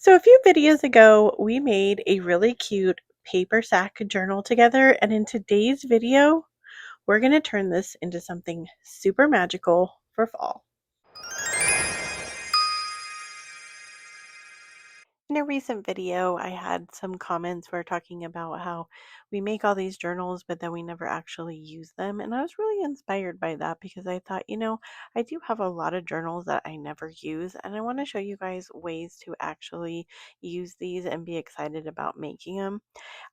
So, a few videos ago, we made a really cute paper sack journal together, and in today's video, we're going to turn this into something super magical for fall. In a recent video, I had some comments where talking about how we make all these journals, but then we never actually use them. And I was really inspired by that because I thought, I do have a lot of journals that I never use, and I want to show you guys ways to actually use these and be excited about making them.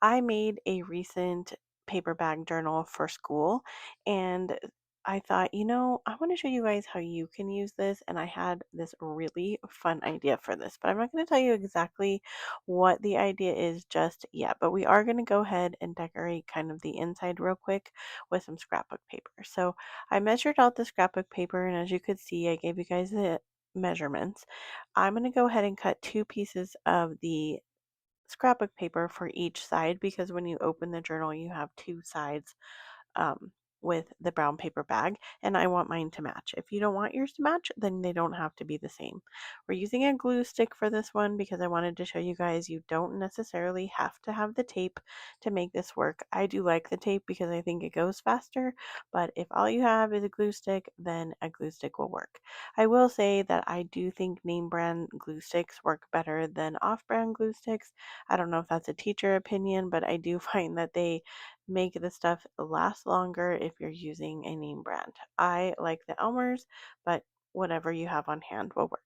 I made a recent paper bag journal for school, and I thought, I want to show you guys how you can use this. And I had this really fun idea for this, but I'm not going to tell you exactly what the idea is just yet. But we are going to go ahead and decorate kind of the inside real quick with some scrapbook paper. So I measured out the scrapbook paper, and as you could see, I gave you guys the measurements. I'm going to go ahead and cut two pieces of the scrapbook paper for each side because when you open the journal, you have two sides um, with the brown paper bag, and I want mine to match. If you don't want yours to match, then they don't have to be the same. We're using a glue stick for this one because I wanted to show you guys you don't necessarily have to have the tape to make this work. I do like the tape because I think it goes faster, but if all you have is a glue stick, then a glue stick will work. I will say that I do think name brand glue sticks work better than off brand glue sticks. I don't know if that's a teacher opinion, but I do find that they make the stuff last longer if you're using a name brand. I like the Elmer's, but whatever you have on hand will work.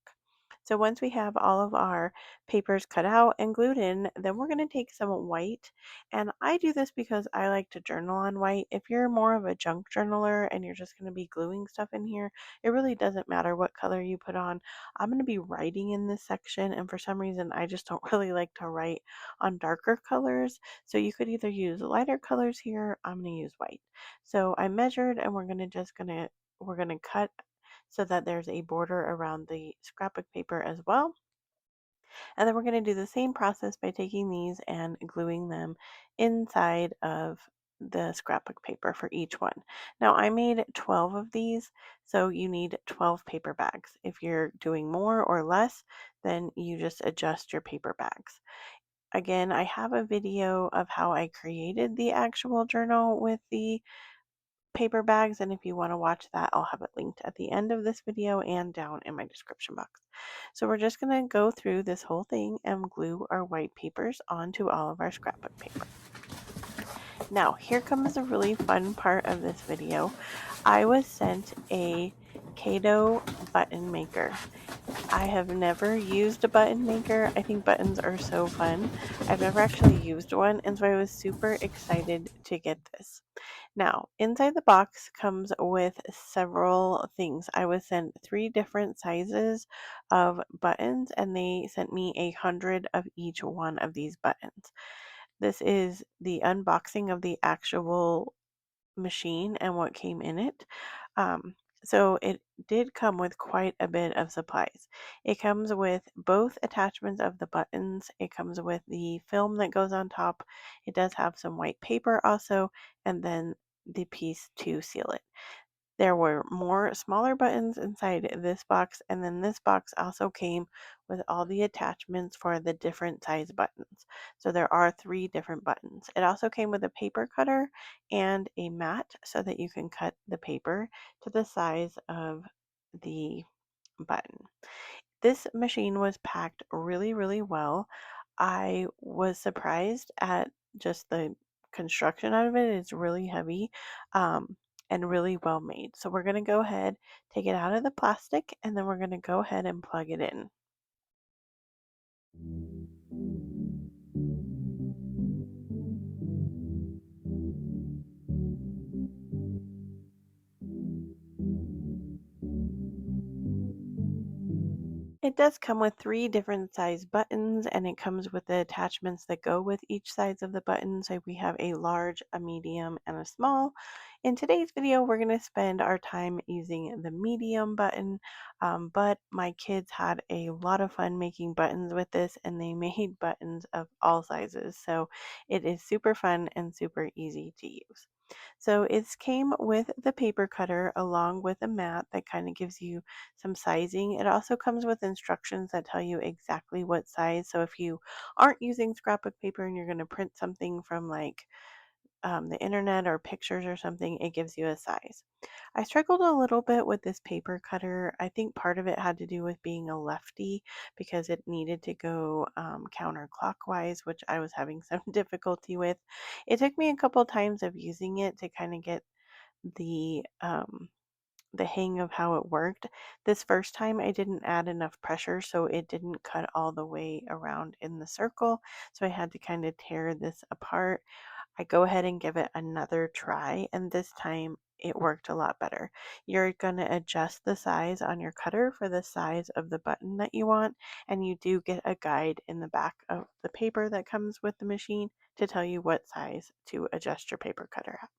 So once we have all of our papers cut out and glued in, then we're going to take some white. And I do this because I like to journal on white. If you're more of a junk journaler and you're just going to be gluing stuff in here, it really doesn't matter what color you put on. I'm going to be writing in this section, and for some reason, I just don't really like to write on darker colors. So you could either use lighter colors here. I'm going to use white. So I measured, and we're going to cut so that there's a border around the scrapbook paper as well. And then we're going to do the same process by taking these and gluing them inside of the scrapbook paper for each one. Now I made 12 of these, so you need 12 paper bags. If you're doing more or less, then you just adjust your paper bags. Again, I have a video of how I created the actual journal with the paper bags, and if you want to watch that, I'll have it linked at the end of this video and down in my description box. So we're just going to go through this whole thing and glue our white papers onto all of our scrapbook paper. Now, here comes a really fun part of this video. I was sent a Caydo button maker. I have never used a button maker. I think buttons are so fun. I've never actually used one, and so I was super excited to get this. Now, inside the box comes with several things. I was sent 3 different sizes of buttons, and they sent me 100 of each one of these buttons. This is the unboxing of the actual machine and what came in it. Um, so it did come with quite a bit of supplies. It comes with both attachments of the buttons. It comes with the film that goes on top. It does have some white paper also, and then the piece to seal it. There were more smaller buttons inside this box, and then this box also came with all the attachments for the different size buttons. So there are 3 different buttons. It also came with a paper cutter and a mat so that you can cut the paper to the size of the button. This machine was packed really, really well. I was surprised at just the construction out of it. It's really heavy and really well made. So we're going to go ahead, take it out of the plastic, and then we're going to go ahead and plug it in. It does come with 3 different size buttons, and it comes with the attachments that go with each size of the button. So we have a large, a medium, and a small. In today's video, we're going to spend our time using the medium button, but my kids had a lot of fun making buttons with this, and they made buttons of all sizes. So it is super fun and super easy to use. So it came with the paper cutter along with a mat that kind of gives you some sizing. It also comes with instructions that tell you exactly what size. So if you aren't using scrapbook paper and you're going to print something from like the internet or pictures or something, it gives you a size. I struggled a little bit with this paper cutter. I think part of it had to do with being a lefty because it needed to go counterclockwise, which I was having some difficulty with. It took me a couple times of using it to kind of get the hang of how it worked. This first time I didn't add enough pressure, so it didn't cut all the way around in the circle. So I had to kind of tear this apart. I go ahead and give it another try, and this time it worked a lot better. You're going to adjust the size on your cutter for the size of the button that you want, and you do get a guide in the back of the paper that comes with the machine to tell you what size to adjust your paper cutter at.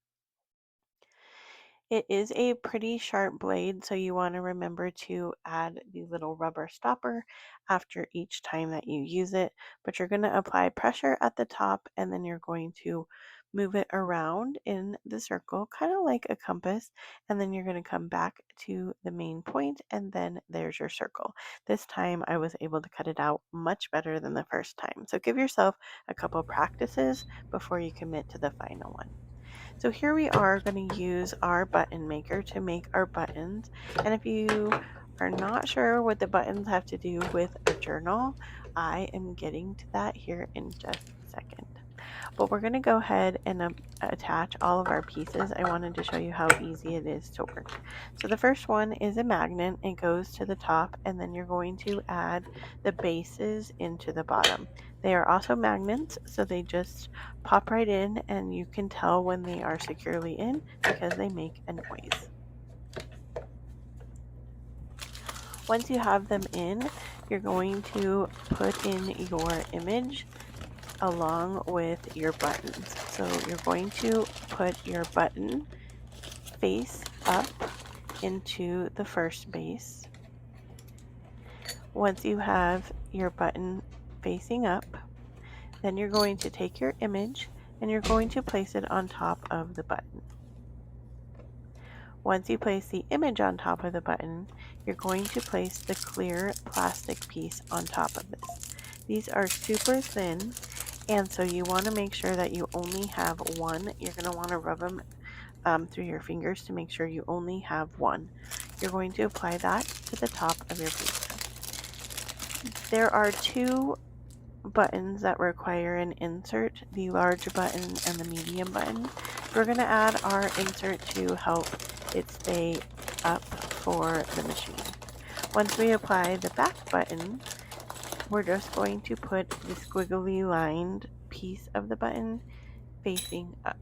It is a pretty sharp blade, so you want to remember to add the little rubber stopper after each time that you use it. But you're going to apply pressure at the top and then you're going to move it around in the circle, kind of like a compass. And then you're going to come back to the main point and then there's your circle. This time I was able to cut it out much better than the first time. So give yourself a couple practices before you commit to the final one. So here we are going to use our button maker to make our buttons. And if you are not sure what the buttons have to do with a journal, I am getting to that here in just a second. But we're going to go ahead and attach all of our pieces. I wanted to show you how easy it is to work. So the first one is a magnet. It goes to the top and then you're going to add the bases into the bottom. They are also magnets, so they just pop right in and you can tell when they are securely in because they make a noise. Once you have them in, you're going to put in your image along with your buttons. So you're going to put your button face up into the first base. Once you have your button facing up, then you're going to take your image and you're going to place it on top of the button. Once you place the image on top of the button, you're going to place the clear plastic piece on top of this. These are super thin, and so you want to make sure that you only have one. You're going to want to rub them through your fingers to make sure you only have one. You're going to apply that to the top of your pizza. There are two buttons that require an insert, the large button and the medium button. We're going to add our insert to help it stay up for the machine. Once we apply the back button, we're just going to put the squiggly lined piece of the button facing up.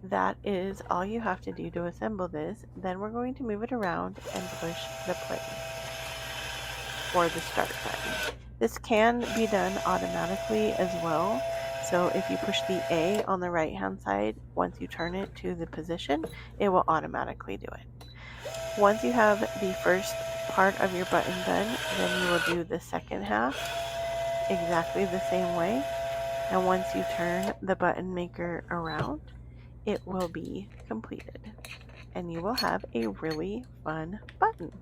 That is all you have to do to assemble this. Then we're going to move it around and push the play or the start button. This can be done automatically as well. So if you push the A on the right hand side, once you turn it to the position, it will automatically do it. Once you have the first part of your button done, then you will do the second half exactly the same way. And once you turn the button maker around, it will be completed. And you will have a really fun button.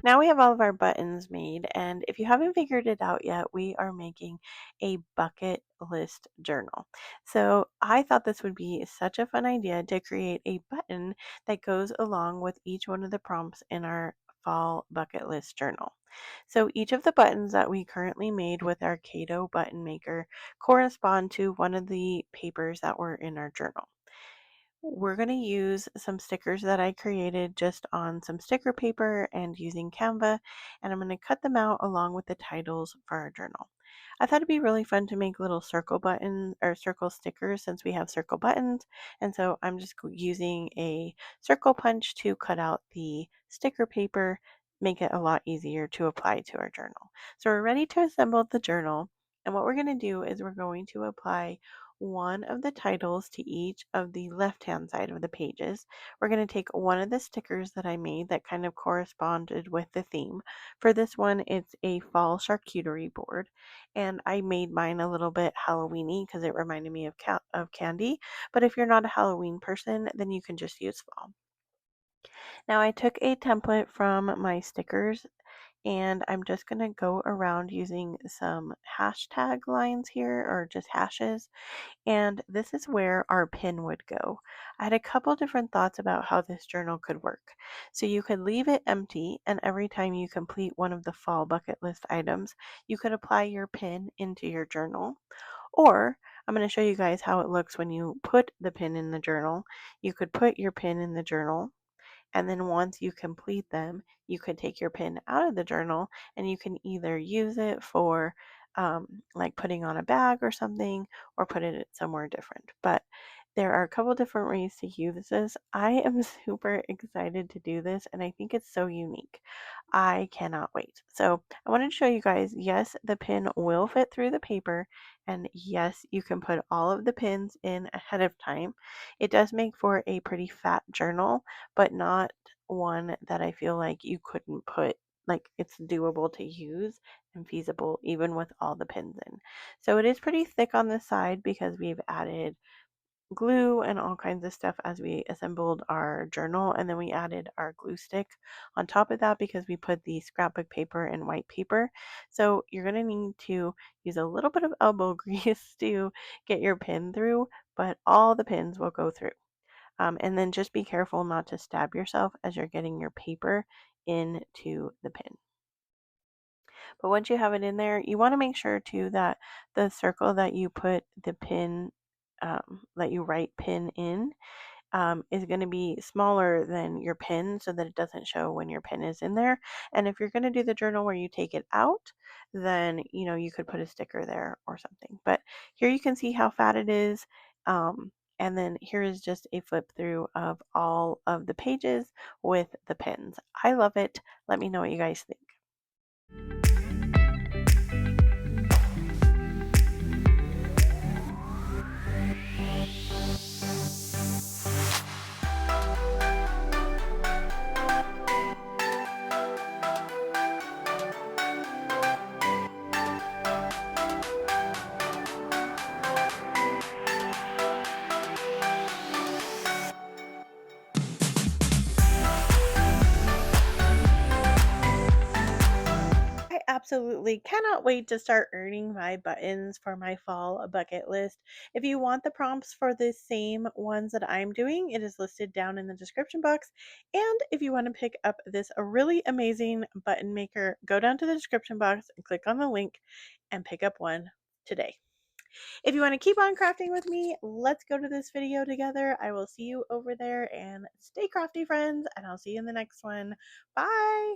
Now we have all of our buttons made, and if you haven't figured it out yet, we are making a bucket list journal. So I thought this would be such a fun idea to create a button that goes along with each one of the prompts in our fall bucket list journal. So each of the buttons that we currently made with our Caydo button maker correspond to one of the papers that were in our journal. We're going to use some stickers that I created just on some sticker paper and using Canva, and I'm going to cut them out along with the titles for our journal. I thought it'd be really fun to make little circle buttons or circle stickers since we have circle buttons, and so I'm just using a circle punch to cut out the sticker paper make it a lot easier to apply to our journal. So we're ready to assemble the journal. And what we're going to do is we're going to apply one of the titles to each of the left-hand side of the pages. We're going to take one of the stickers that I made that kind of corresponded with the theme. For this one, it's a fall charcuterie board, and I made mine a little bit Halloweeny because it reminded me of candy. But if you're not a Halloween person, then you can just use fall. Now I took a template from my stickers and I'm just going to go around using some hashtag lines here or just hashes. And this is where our pin would go. I had a couple different thoughts about how this journal could work. So you could leave it empty, and every time you complete one of the fall bucket list items, you could apply your pin into your journal. Or I'm going to show you guys how it looks when you put the pin in the journal. You could put your pin in the journal, and then once you complete them, you could take your pin out of the journal and you can either use it for like putting on a bag or something, or put it somewhere different. But there are a couple different ways to use this. I am super excited to do this and I think it's so unique. I cannot wait. So I wanted to show you guys, yes, the pin will fit through the paper, and yes, you can put all of the pins in ahead of time. It does make for a pretty fat journal, but not one that I feel like you couldn't put, like it's doable to use and feasible even with all the pins in. So it is pretty thick on the side because we've added glue and all kinds of stuff as we assembled our journal, and then we added our glue stick on top of that because we put the scrapbook paper and white paper. So you're going to need to use a little bit of elbow grease to get your pin through, but all the pins will go through. And then just be careful not to stab yourself as you're getting your paper into the pin. But once you have it in there, you want to make sure too that the circle that you put the pin, that you write pin in, is going to be smaller than your pin so that it doesn't show when your pin is in there. And if you're going to do the journal where you take it out, then you could put a sticker there or something. But here you can see how fat it is. And then here is just a flip through of all of the pages with the pins. I love it. Let me know what you guys think. I absolutely cannot wait to start earning my buttons for my fall bucket list. If you want the prompts for the same ones that I'm doing, it is listed down in the description box. And if you want to pick up this really amazing button maker, go down to the description box and click on the link and pick up one today. If you want to keep on crafting with me, let's go to this video together. I will see you over there, and stay crafty, friends, and I'll see you in the next one. Bye!